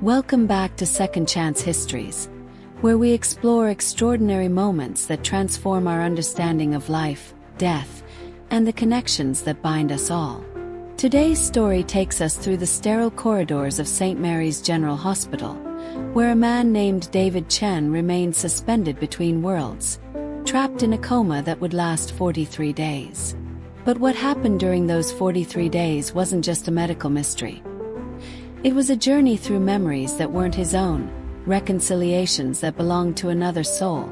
Welcome back to Second Chance Histories, where we explore extraordinary moments that transform our understanding of life, death, and the connections that bind us all. Today's story takes us through the sterile corridors of St. Mary's General Hospital, where a man named David Chen remained suspended between worlds, trapped in a coma that would last 43 days. But what happened during those 43 days wasn't just a medical mystery. It was a journey through memories that weren't his own, reconciliations that belonged to another soul,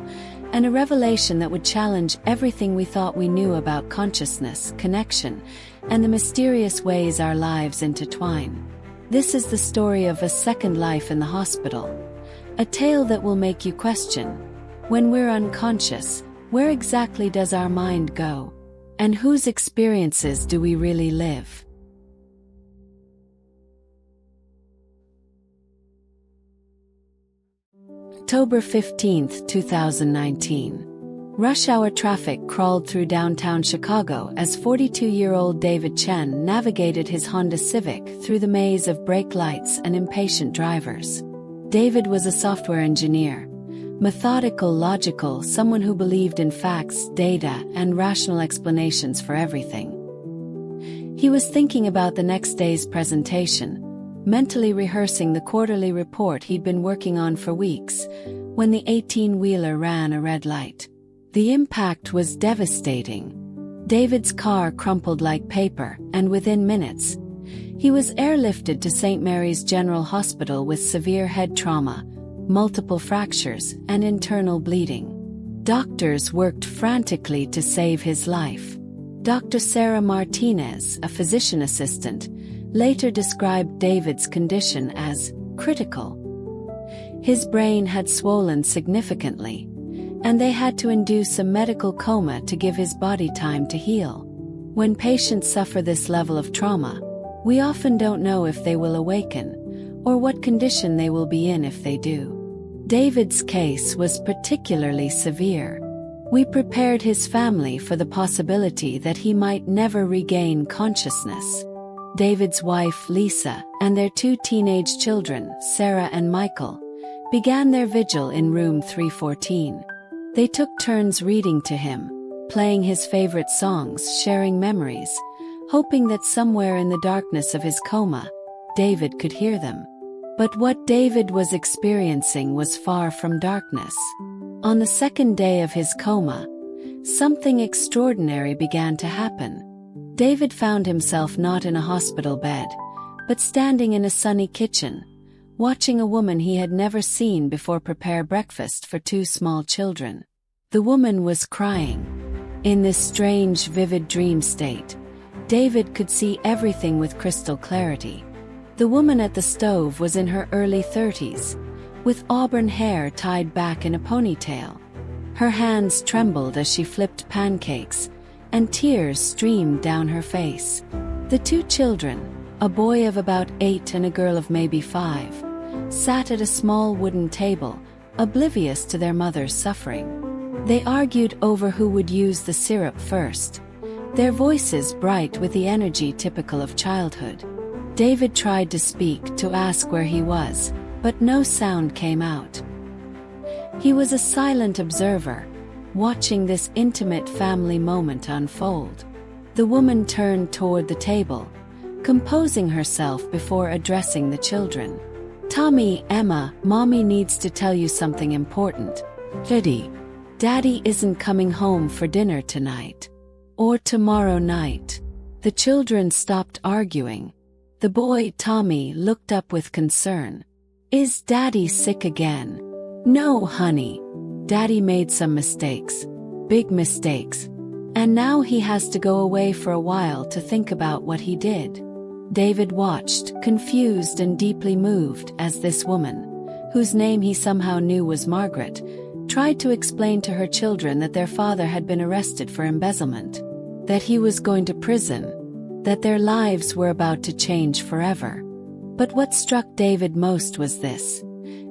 and a revelation that would challenge everything we thought we knew about consciousness, connection, and the mysterious ways our lives intertwine. This is the story of a second life in the hospital, a tale that will make you question, when we're unconscious, where exactly does our mind go? And whose experiences do we really live? October 15, 2019. Rush hour traffic crawled through downtown Chicago as 42-year-old David Chen navigated his Honda Civic through the maze of brake lights and impatient drivers. David was a software engineer, methodical, logical, someone who believed in facts, data, and rational explanations for everything. He was thinking about the next day's presentation, mentally rehearsing the quarterly report he'd been working on for weeks, when the 18-wheeler ran a red light. The impact was devastating. David's car crumpled like paper, and within minutes, he was airlifted to St. Mary's General Hospital with severe head trauma, multiple fractures, and internal bleeding. Doctors worked frantically to save his life. Dr. Sarah Martinez, a physician assistant, later described David's condition as critical. His brain had swollen significantly, and they had to induce a medical coma to give his body time to heal. When patients suffer this level of trauma, we often don't know if they will awaken, or what condition they will be in if they do. David's case was particularly severe. We prepared his family for the possibility that he might never regain consciousness. David's wife, Lisa, and their two teenage children, Sarah and Michael, began their vigil in room 314. They took turns reading to him, playing his favorite songs, sharing memories, hoping that somewhere in the darkness of his coma, David could hear them. But what David was experiencing was far from darkness. On the second day of his coma, something extraordinary began to happen. David found himself not in a hospital bed, but standing in a sunny kitchen, watching a woman he had never seen before prepare breakfast for two small children. The woman was crying. In this strange, vivid dream state, David could see everything with crystal clarity. The woman at the stove was in her early 30s, with auburn hair tied back in a ponytail. Her hands trembled as she flipped pancakes, and tears streamed down her face. The two children, a boy of about 8 and a girl of maybe 5, sat at a small wooden table, oblivious to their mother's suffering. They argued over who would use the syrup first, their voices bright with the energy typical of childhood. David tried to speak, to ask where he was, but no sound came out. He was a silent observer, watching this intimate family moment unfold. The woman turned toward the table, composing herself before addressing the children. "Tommy, Emma, Mommy needs to tell you something important. Daddy isn't coming home for dinner tonight. Or tomorrow night." The children stopped arguing. The boy, Tommy, looked up with concern. "Is Daddy sick again?" "No, honey. Daddy made some mistakes. Big mistakes. And now he has to go away for a while to think about what he did." David watched, confused and deeply moved, as this woman, whose name he somehow knew was Margaret, tried to explain to her children that their father had been arrested for embezzlement, that he was going to prison, that their lives were about to change forever. But what struck David most was this.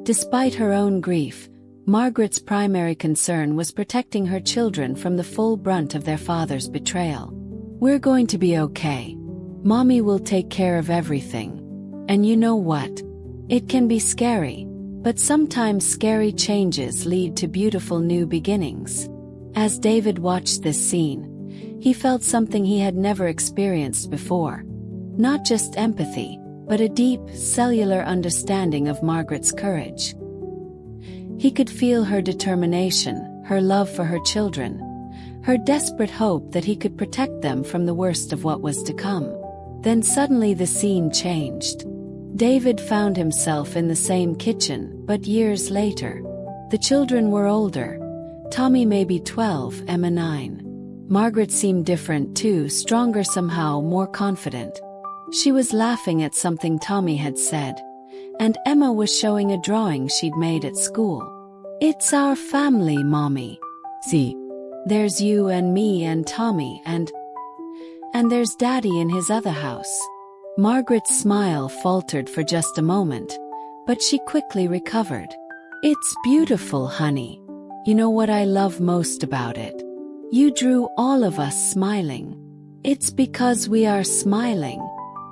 Despite her own grief, Margaret's primary concern was protecting her children from the full brunt of their father's betrayal. "We're going to be okay. Mommy will take care of everything. And you know what? It can be scary, but sometimes scary changes lead to beautiful new beginnings. As David watched this scene, he felt something he had never experienced before. Not just empathy, but a deep, cellular understanding of Margaret's courage. He could feel her determination, her love for her children, her desperate hope that he could protect them from the worst of what was to come. Then suddenly the scene changed. David found himself in the same kitchen, but years later. The children were older. Tommy maybe 12, Emma 9. Margaret seemed different too, stronger somehow, more confident. She was laughing at something Tommy had said, and Emma was showing a drawing she'd made at school. "It's our family, Mommy. See, there's you and me and Tommy and there's Daddy in his other house." Margaret's smile faltered for just a moment, but she quickly recovered. "It's beautiful, honey. You know what I love most about it? You drew all of us smiling. It's because we are smiling.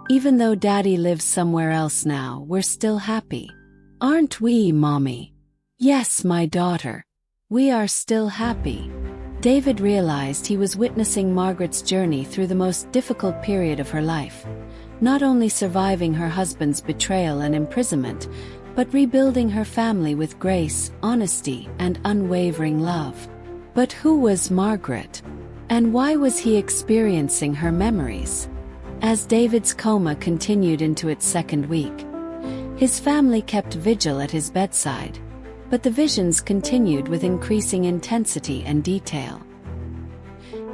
Even though Daddy lives somewhere else now, we're still happy. Aren't we, Mommy?" "Yes, my daughter. We are still happy." David realized he was witnessing Margaret's journey through the most difficult period of her life, not only surviving her husband's betrayal and imprisonment, but rebuilding her family with grace, honesty, and unwavering love. But who was Margaret? And why was he experiencing her memories? As David's coma continued into its second week, his family kept vigil at his bedside, but the visions continued with increasing intensity and detail.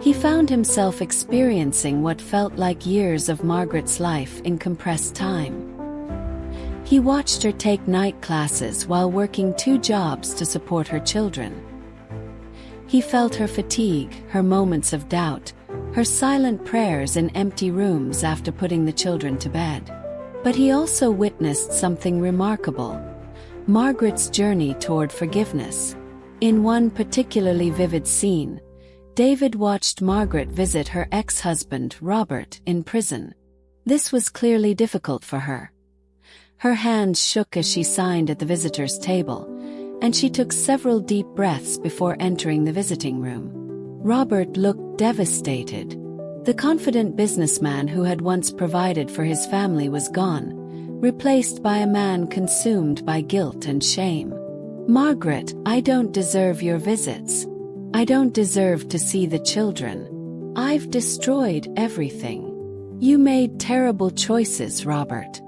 He found himself experiencing what felt like years of Margaret's life in compressed time. He watched her take night classes while working 2 jobs to support her children. He felt her fatigue, her moments of doubt, her silent prayers in empty rooms after putting the children to bed. But he also witnessed something remarkable: Margaret's journey toward forgiveness. In one particularly vivid scene, David watched Margaret visit her ex-husband, Robert, in prison. This was clearly difficult for her. Her hands shook as she signed at the visitor's table, and she took several deep breaths before entering the visiting room. Robert looked devastated. The confident businessman who had once provided for his family was gone, replaced by a man consumed by guilt and shame. "Margaret, I don't deserve your visits. I don't deserve to see the children. I've destroyed everything. You made terrible choices, Robert.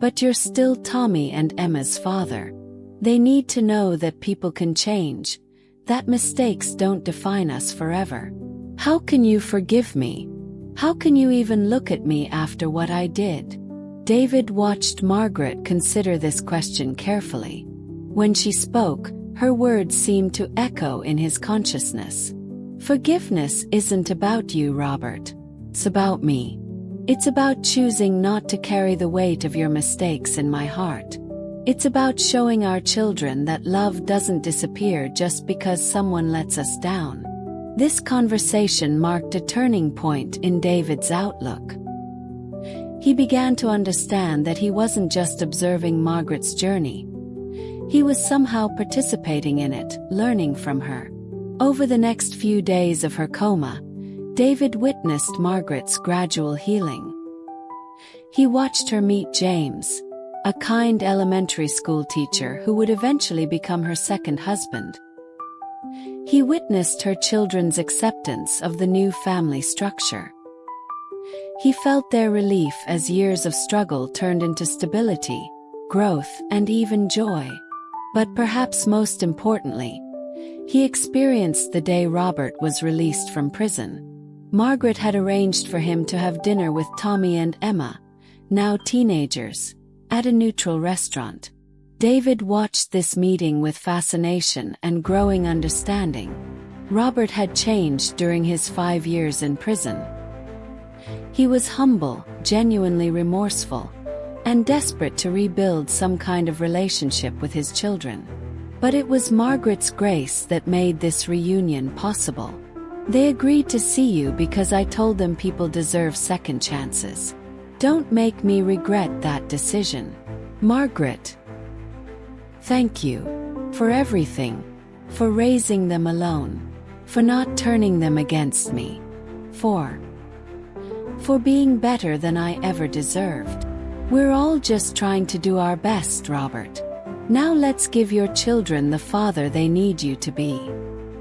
But you're still Tommy and Emma's father. They need to know that people can change, that mistakes don't define us forever. How can you forgive me? How can you even look at me after what I did?" David watched Margaret consider this question carefully. When she spoke, her words seemed to echo in his consciousness. "Forgiveness isn't about you, Robert. It's about me. It's about choosing not to carry the weight of your mistakes in my heart. It's about showing our children that love doesn't disappear just because someone lets us down." This conversation marked a turning point in David's outlook. He began to understand that he wasn't just observing Margaret's journey. He was somehow participating in it, learning from her. Over the next few days of her coma, David witnessed Margaret's gradual healing. He watched her meet James, a kind elementary school teacher who would eventually become her second husband. He witnessed her children's acceptance of the new family structure. He felt their relief as years of struggle turned into stability, growth, and even joy. But perhaps most importantly, he experienced the day Robert was released from prison. Margaret had arranged for him to have dinner with Tommy and Emma, now teenagers, at a neutral restaurant. David watched this meeting with fascination and growing understanding. Robert had changed during his 5 years in prison. He was humble, genuinely remorseful, and desperate to rebuild some kind of relationship with his children. But it was Margaret's grace that made this reunion possible. "They agreed to see you because I told them people deserve second chances. Don't make me regret that decision. Margaret, Thank you. For everything. For raising them alone. For not turning them against me. For being better than I ever deserved. We're all just trying to do our best, Robert. Now let's give your children the father they need you to be."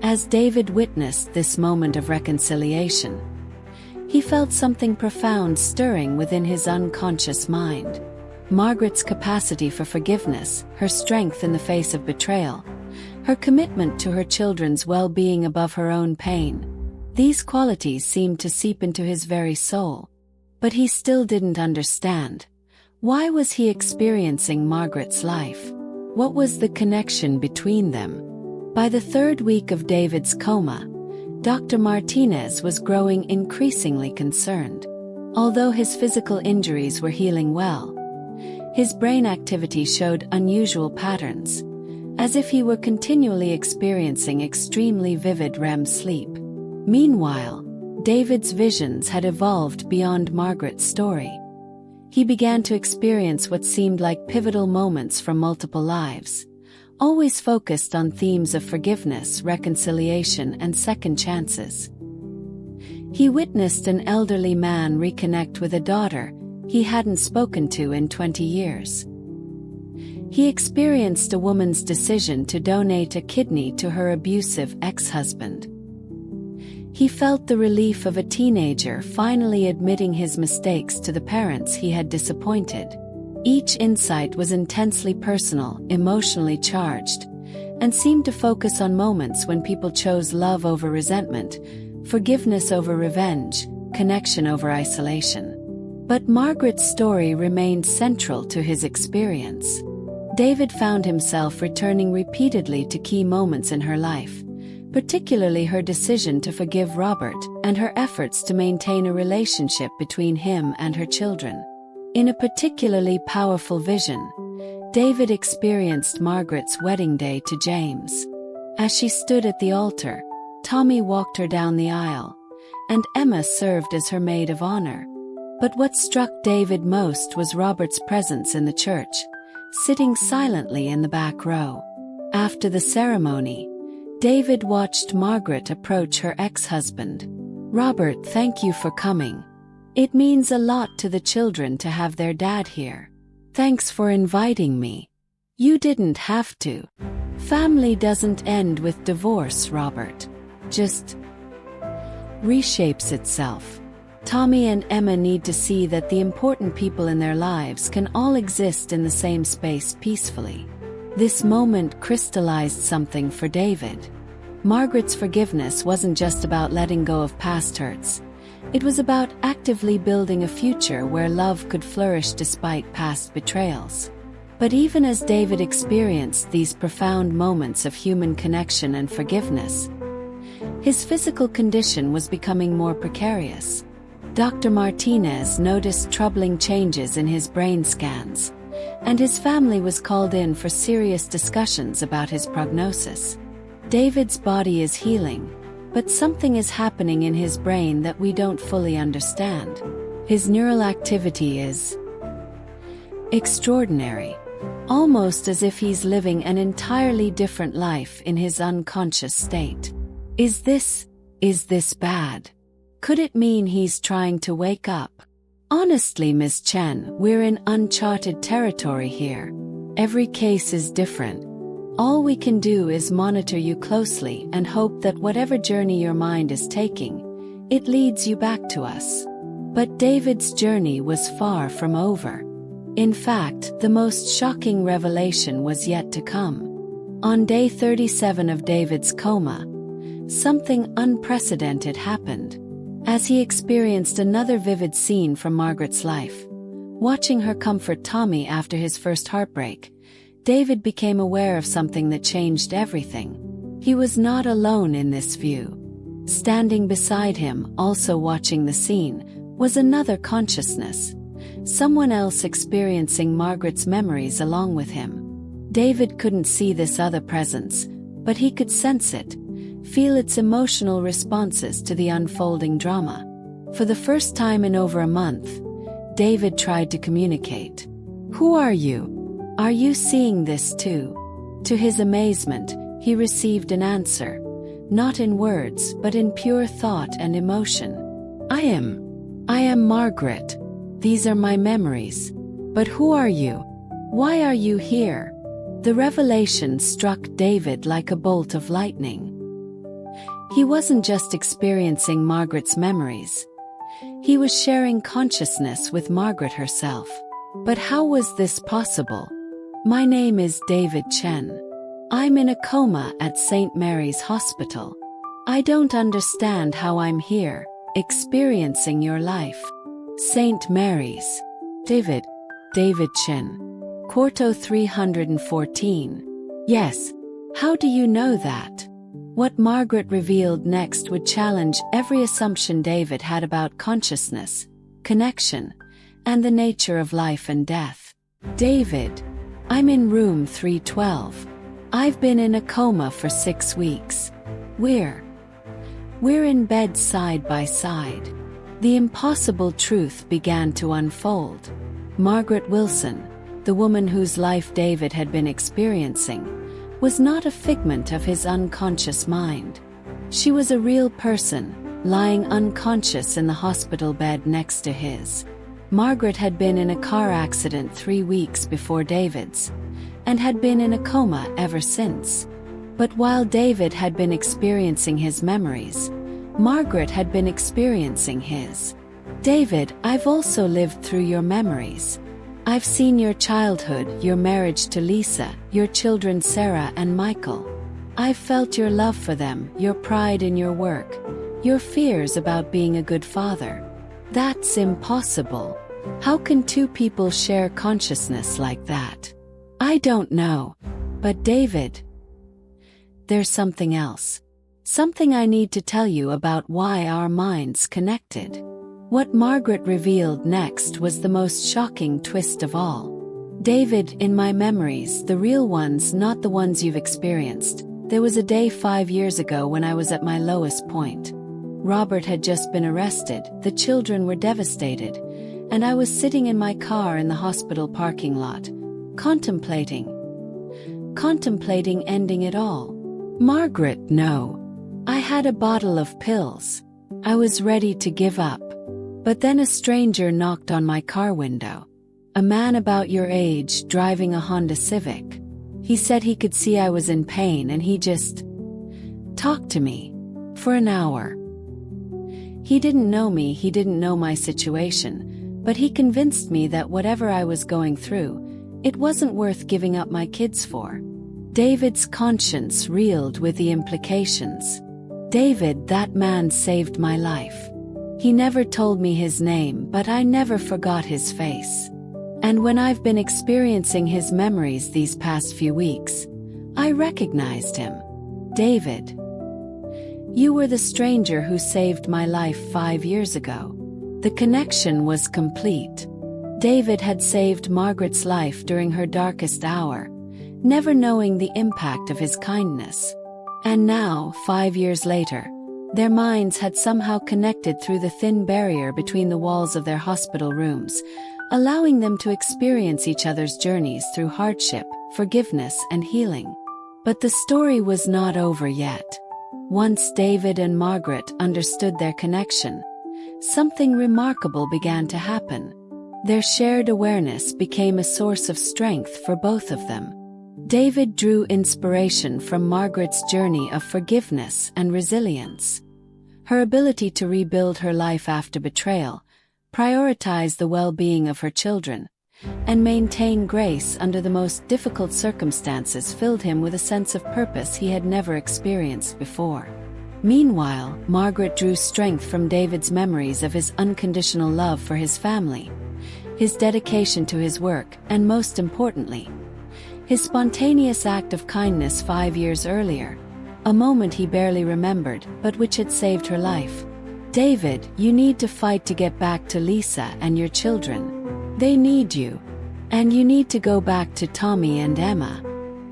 As David witnessed this moment of reconciliation, he felt something profound stirring within his unconscious mind. Margaret's capacity for forgiveness, her strength in the face of betrayal, her commitment to her children's well-being above her own pain. These qualities seemed to seep into his very soul. But he still didn't understand. Why was he experiencing Margaret's life? What was the connection between them? By the third week of David's coma, Dr. Martinez was growing increasingly concerned. Although his physical injuries were healing well, his brain activity showed unusual patterns, as if he were continually experiencing extremely vivid REM sleep. Meanwhile, David's visions had evolved beyond Margaret's story. He began to experience what seemed like pivotal moments from multiple lives, always focused on themes of forgiveness, reconciliation, and second chances. He witnessed an elderly man reconnect with a daughter he hadn't spoken to in 20 years. He experienced a woman's decision to donate a kidney to her abusive ex-husband. He felt the relief of a teenager finally admitting his mistakes to the parents he had disappointed. Each insight was intensely personal, emotionally charged, and seemed to focus on moments when people chose love over resentment, forgiveness over revenge, connection over isolation. But Margaret's story remained central to his experience. David found himself returning repeatedly to key moments in her life, particularly her decision to forgive Robert and her efforts to maintain a relationship between him and her children. In a particularly powerful vision, David experienced Margaret's wedding day to James. As she stood at the altar, Tommy walked her down the aisle, and Emma served as her maid of honor. But what struck David most was Robert's presence in the church, sitting silently in the back row. After the ceremony, David watched Margaret approach her ex-husband. "Robert, thank you for coming. It means a lot to the children to have their dad here. Thanks for inviting me. You didn't have to. Family doesn't end with divorce, Robert. Just reshapes itself." Tommy and Emma need to see that the important people in their lives can all exist in the same space peacefully. This moment crystallized something for David. Margaret's forgiveness wasn't just about letting go of past hurts. It was about actively building a future where love could flourish despite past betrayals. But even as David experienced these profound moments of human connection and forgiveness, his physical condition was becoming more precarious. Dr. Martinez noticed troubling changes in his brain scans, and his family was called in for serious discussions about his prognosis. David's body is healing, but something is happening in his brain that we don't fully understand. His neural activity is extraordinary, almost as if he's living an entirely different life in his unconscious state. Is this bad? Could it mean he's trying to wake up? Honestly, Miss Chen, we're in uncharted territory here. Every case is different. All we can do is monitor you closely and hope that whatever journey your mind is taking, it leads you back to us. But David's journey was far from over. In fact, the most shocking revelation was yet to come. On day 37 of David's coma, something unprecedented happened. As he experienced another vivid scene from Margaret's life, watching her comfort Tommy after his first heartbreak, David became aware of something that changed everything. He was not alone in this view. Standing beside him, also watching the scene, was another consciousness. Someone else experiencing Margaret's memories along with him. David couldn't see this other presence, but he could sense it, feel its emotional responses to the unfolding drama. For the first time in over a month, David tried to communicate. "Who are you? Are you seeing this too?" To his amazement, he received an answer, not in words but in pure thought and emotion. I am Margaret. These are my memories. But who are you? Why are you here? The revelation struck David like a bolt of lightning. He wasn't just experiencing Margaret's memories. He was sharing consciousness with Margaret herself. But how was this possible? My name is David Chen. I'm in a coma at St. Mary's Hospital. I don't understand how I'm here, experiencing your life. St. Mary's. David Chen. Quarto 314. Yes. How do you know that? What Margaret revealed next would challenge every assumption David had about consciousness, connection, and the nature of life and death. David, I'm in room 312. I've been in a coma for 6 weeks. We're in bed side by side. The impossible truth began to unfold. Margaret Wilson, the woman whose life David had been experiencing, was not a figment of his unconscious mind. She was a real person, lying unconscious in the hospital bed next to his. Margaret had been in a car accident 3 weeks before David's, and had been in a coma ever since. But while David had been experiencing his memories, Margaret had been experiencing his. David, I've also lived through your memories. I've seen your childhood, your marriage to Lisa, your children Sarah and Michael. I've felt your love for them, your pride in your work, your fears about being a good father. That's impossible. How can two people share consciousness like that? I don't know. But David, there's something else. Something I need to tell you about why our minds connected. What Margaret revealed next was the most shocking twist of all. David, in my memories, the real ones, not the ones you've experienced, there was a day 5 years ago when I was at my lowest point. Robert had just been arrested, the children were devastated, and I was sitting in my car in the hospital parking lot, contemplating ending it all. Margaret, no. I had a bottle of pills. I was ready to give up. But then a stranger knocked on my car window. A man about your age driving a Honda Civic. He said he could see I was in pain and he just talked to me for an hour. He didn't know me, he didn't know my situation, but he convinced me that whatever I was going through, it wasn't worth giving up my kids for. David's conscience reeled with the implications. David, that man saved my life. He never told me his name, but I never forgot his face. And when I've been experiencing his memories these past few weeks, I recognized him. David, you were the stranger who saved my life 5 years ago. The connection was complete. David had saved Margaret's life during her darkest hour, never knowing the impact of his kindness. And now, 5 years later, their minds had somehow connected through the thin barrier between the walls of their hospital rooms, allowing them to experience each other's journeys through hardship, forgiveness, and healing. But the story was not over yet. Once David and Margaret understood their connection, something remarkable began to happen. Their shared awareness became a source of strength for both of them. David drew inspiration from Margaret's journey of forgiveness and resilience. Her ability to rebuild her life after betrayal, prioritize the well-being of her children, and maintain grace under the most difficult circumstances filled him with a sense of purpose he had never experienced before. Meanwhile, Margaret drew strength from David's memories of his unconditional love for his family, his dedication to his work, and most importantly, his spontaneous act of kindness 5 years earlier, a moment he barely remembered, but which had saved her life. David, you need to fight to get back to Lisa and your children. They need you. And you need to go back to Tommy and Emma.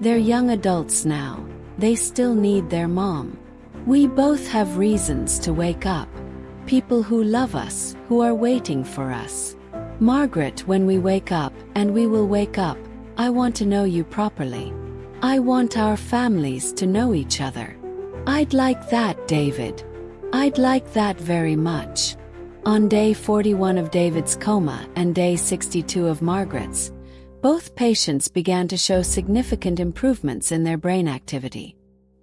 They're young adults now. They still need their mom. We both have reasons to wake up. People who love us, who are waiting for us. Margaret, when we wake up, and we will wake up, I want to know you properly. I want our families to know each other. I'd like that, David. I'd like that very much. On day 41 of David's coma and day 62 of Margaret's, both patients began to show significant improvements in their brain activity.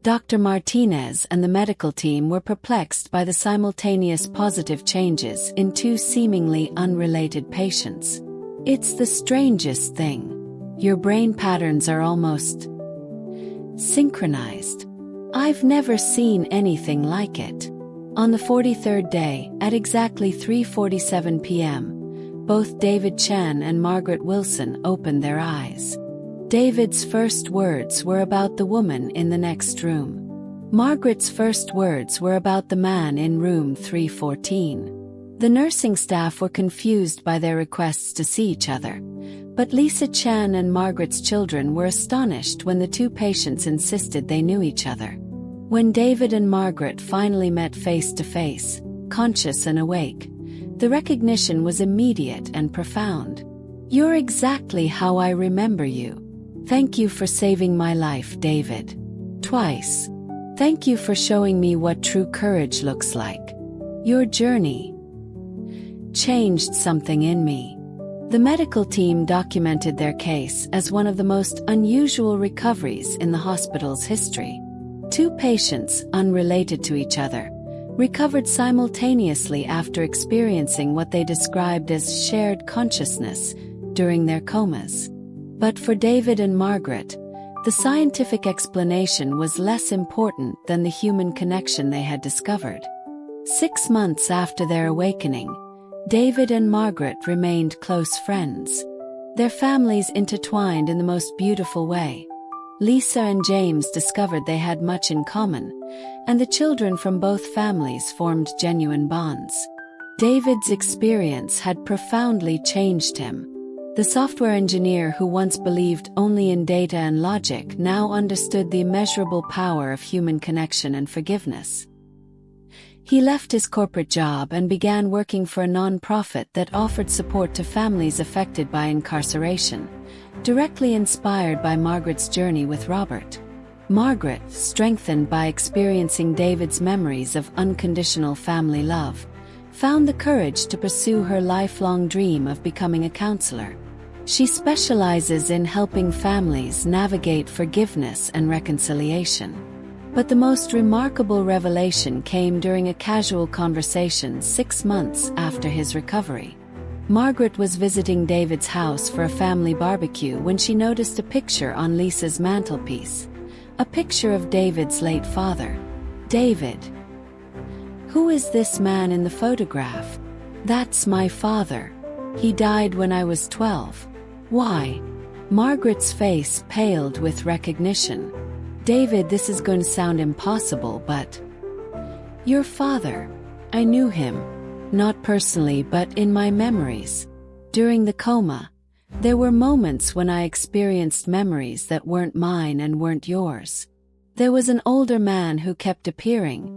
Dr. Martinez and the medical team were perplexed by the simultaneous positive changes in two seemingly unrelated patients. It's the strangest thing. Your brain patterns are almost synchronized. I've never seen anything like it. On the 43rd day, at exactly 3:47 p.m., both David Chen and Margaret Wilson opened their eyes. David's first words were about the woman in the next room. Margaret's first words were about the man in room 314. The nursing staff were confused by their requests to see each other, but Lisa Chen and Margaret's children were astonished when the two patients insisted they knew each other. When David and Margaret finally met face to face, conscious and awake, the recognition was immediate and profound. You're exactly how I remember you. Thank you for saving my life, David. Twice. Thank you for showing me what true courage looks like. Your journey changed something in me. The medical team documented their case as one of the most unusual recoveries in the hospital's history. Two patients, unrelated to each other, recovered simultaneously after experiencing what they described as shared consciousness during their comas. But for David and Margaret, the scientific explanation was less important than the human connection they had discovered. 6 months after their awakening, David and Margaret remained close friends. Their families intertwined in the most beautiful way. Lisa and James discovered they had much in common, and the children from both families formed genuine bonds. David's experience had profoundly changed him. The software engineer who once believed only in data and logic now understood the immeasurable power of human connection and forgiveness. He left his corporate job and began working for a non-profit that offered support to families affected by incarceration, directly inspired by Margaret's journey with Robert. Margaret, strengthened by experiencing David's memories of unconditional family love, found the courage to pursue her lifelong dream of becoming a counselor. She specializes in helping families navigate forgiveness and reconciliation. But the most remarkable revelation came during a casual conversation 6 months after his recovery. Margaret was visiting David's house for a family barbecue when she noticed a picture on Lisa's mantelpiece. A picture of David's late father. David. Who is this man in the photograph? That's my father. He died when I was 12. Why? Margaret's face paled with recognition. David, this is going to sound impossible, but... Your father. I knew him. Not personally, but in my memories. During the coma, there were moments when I experienced memories that weren't mine and weren't yours. There was an older man who kept appearing,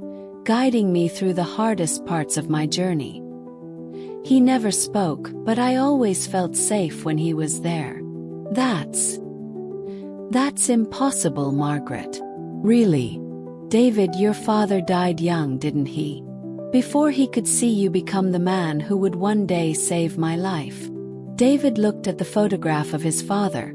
guiding me through the hardest parts of my journey. He never spoke, but I always felt safe when he was there. That's impossible, Margaret. Really? David, your father died young, didn't he? Before he could see you become the man who would one day save my life. David looked at the photograph of his father,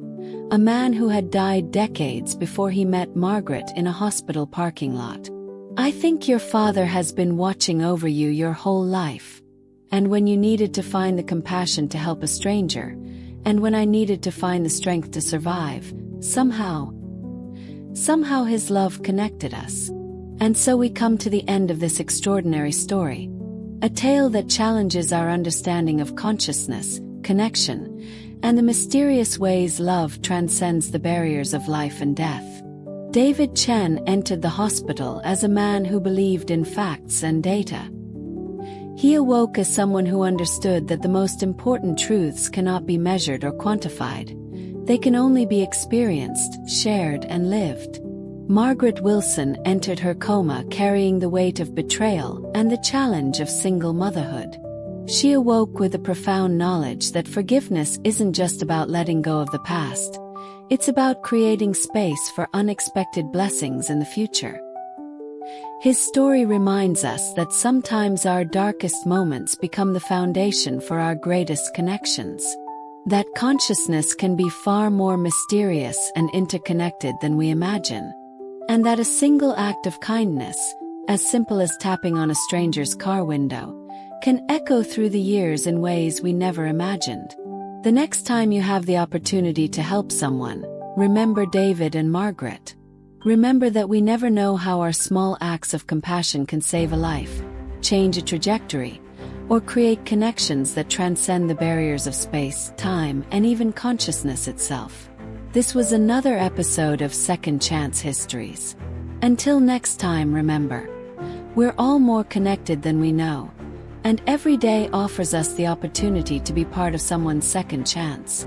a man who had died decades before he met Margaret in a hospital parking lot. I think your father has been watching over you your whole life. And when you needed to find the compassion to help a stranger, and when I needed to find the strength to survive, somehow his love connected us. And so we come to the end of this extraordinary story. A tale that challenges our understanding of consciousness, connection, and the mysterious ways love transcends the barriers of life and death. David Chen entered the hospital as a man who believed in facts and data. He awoke as someone who understood that the most important truths cannot be measured or quantified. They can only be experienced, shared, and lived. Margaret Wilson entered her coma carrying the weight of betrayal and the challenge of single motherhood. She awoke with a profound knowledge that forgiveness isn't just about letting go of the past. It's about creating space for unexpected blessings in the future. His story reminds us that sometimes our darkest moments become the foundation for our greatest connections. That consciousness can be far more mysterious and interconnected than we imagine. And that a single act of kindness, as simple as tapping on a stranger's car window, can echo through the years in ways we never imagined. The next time you have the opportunity to help someone, remember David and Margaret. Remember that we never know how our small acts of compassion can save a life, change a trajectory, or create connections that transcend the barriers of space, time, and even consciousness itself. This was another episode of Second Chance Histories. Until next time, remember, we're all more connected than we know, and every day offers us the opportunity to be part of someone's second chance.